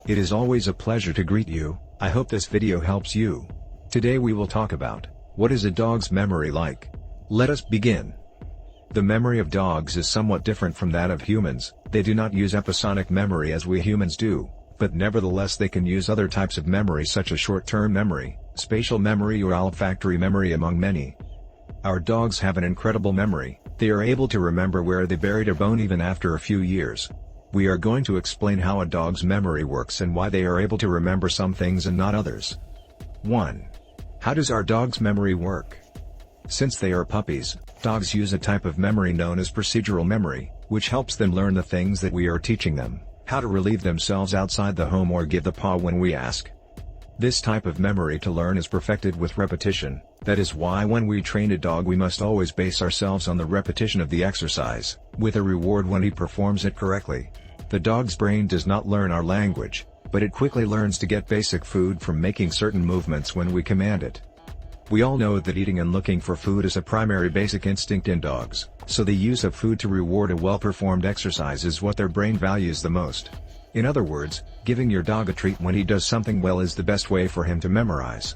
It is always a pleasure to greet you. I hope this video helps you. Today we will talk about, what is a dog's memory like? Let us begin. The memory of dogs is somewhat different from that of humans. They do not use episonic memory as we humans do, but nevertheless they can use other types of memory such as short-term memory, spatial memory or olfactory memory among many. Our dogs have an incredible memory. They are able to remember where they buried a bone even after a few years. We are going to explain how a dog's memory works and why they are able to remember some things and not others. 1. How does our dog's memory work? Since they are puppies, dogs use a type of memory known as procedural memory, which helps them learn the things that we are teaching them, how to relieve themselves outside the home or give the paw when we ask. This type of memory to learn is perfected with repetition. That is why when we train a dog we must always base ourselves on the repetition of the exercise, with a reward when he performs it correctly. The dog's brain does not learn our language, but it quickly learns to get basic food from making certain movements when we command it. We all know that eating and looking for food is a primary basic instinct in dogs, so the use of food to reward a well-performed exercise is what their brain values the most. In other words, giving your dog a treat when he does something well is the best way for him to memorize.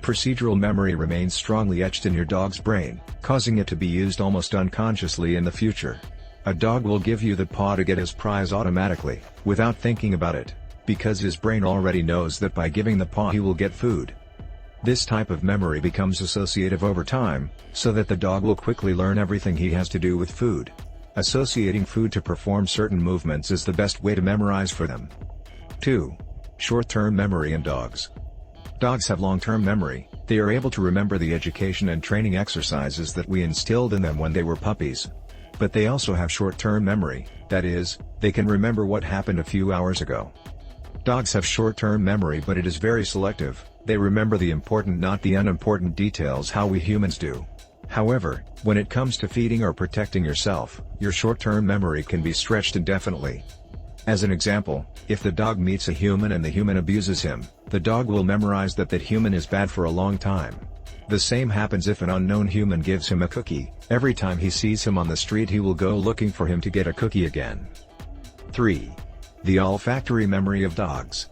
Procedural memory remains strongly etched in your dog's brain, causing it to be used almost unconsciously in the future. A dog will give you the paw to get his prize automatically, without thinking about it, because his brain already knows that by giving the paw he will get food. This type of memory becomes associative over time, so that the dog will quickly learn everything he has to do with food. Associating food to perform certain movements is the best way to memorize for them. 2. Short-term memory in dogs. Dogs have long-term memory. They are able to remember the education and training exercises that we instilled in them when they were puppies. But they also have short-term memory, that is, they can remember what happened a few hours ago. Dogs have short-term memory, but it is very selective. They remember the important, not the unimportant details how we humans do. However, when it comes to feeding or protecting yourself, your short-term memory can be stretched indefinitely. As an example, if the dog meets a human and the human abuses him, the dog will memorize that human is bad for a long time. The same happens if an unknown human gives him a cookie. Every time he sees him on the street he will go looking for him to get a cookie again. 3. The olfactory memory of dogs.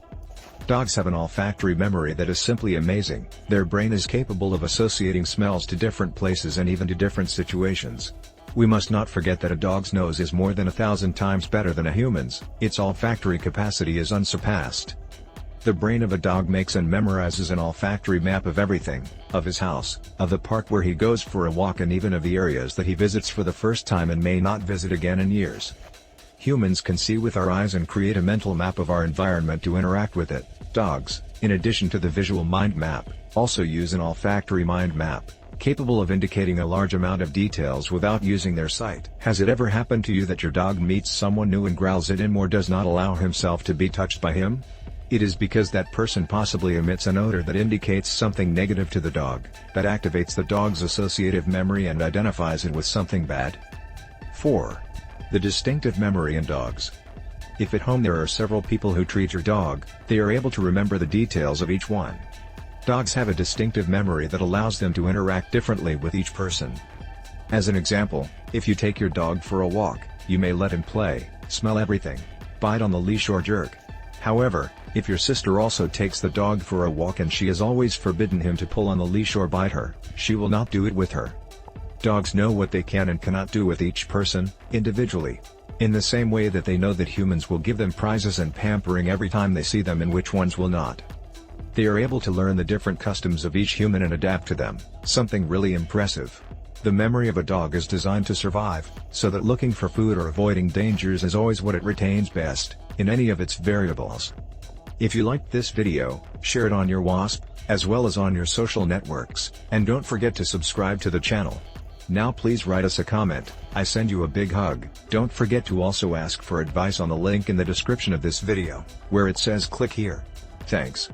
Dogs have an olfactory memory that is simply amazing. Their brain is capable of associating smells to different places and even to different situations. We must not forget that a dog's nose is more than 1,000 times better than a human's. Its olfactory capacity is unsurpassed. The brain of a dog makes and memorizes an olfactory map of everything, of his house, of the park where he goes for a walk, and even of the areas that he visits for the first time and may not visit again in years. Humans can see with our eyes and create a mental map of our environment to interact with it. Dogs, in addition to the visual mind map, also use an olfactory mind map, capable of indicating a large amount of details without using their sight. Has it ever happened to you that your dog meets someone new and growls at him or does not allow himself to be touched by him? It is because that person possibly emits an odor that indicates something negative to the dog, that activates the dog's associative memory and identifies it with something bad. 4. The distinctive memory in dogs. If at home there are several people who treat your dog, they are able to remember the details of each one. Dogs have a distinctive memory that allows them to interact differently with each person. As an example, if you take your dog for a walk, you may let him play, smell everything, bite on the leash or jerk. However, if your sister also takes the dog for a walk and she has always forbidden him to pull on the leash or bite her, she will not do it with her. Dogs know what they can and cannot do with each person, individually. In the same way that they know that humans will give them prizes and pampering every time they see them and which ones will not. They are able to learn the different customs of each human and adapt to them, something really impressive. The memory of a dog is designed to survive, so that looking for food or avoiding dangers is always what it retains best, in any of its variables. If you liked this video, share it on your WASP, as well as on your social networks, and don't forget to subscribe to the channel. Now please write us a comment. I send you a big hug. Don't forget to also ask for advice on the link in the description of this video, where it says click here. Thanks.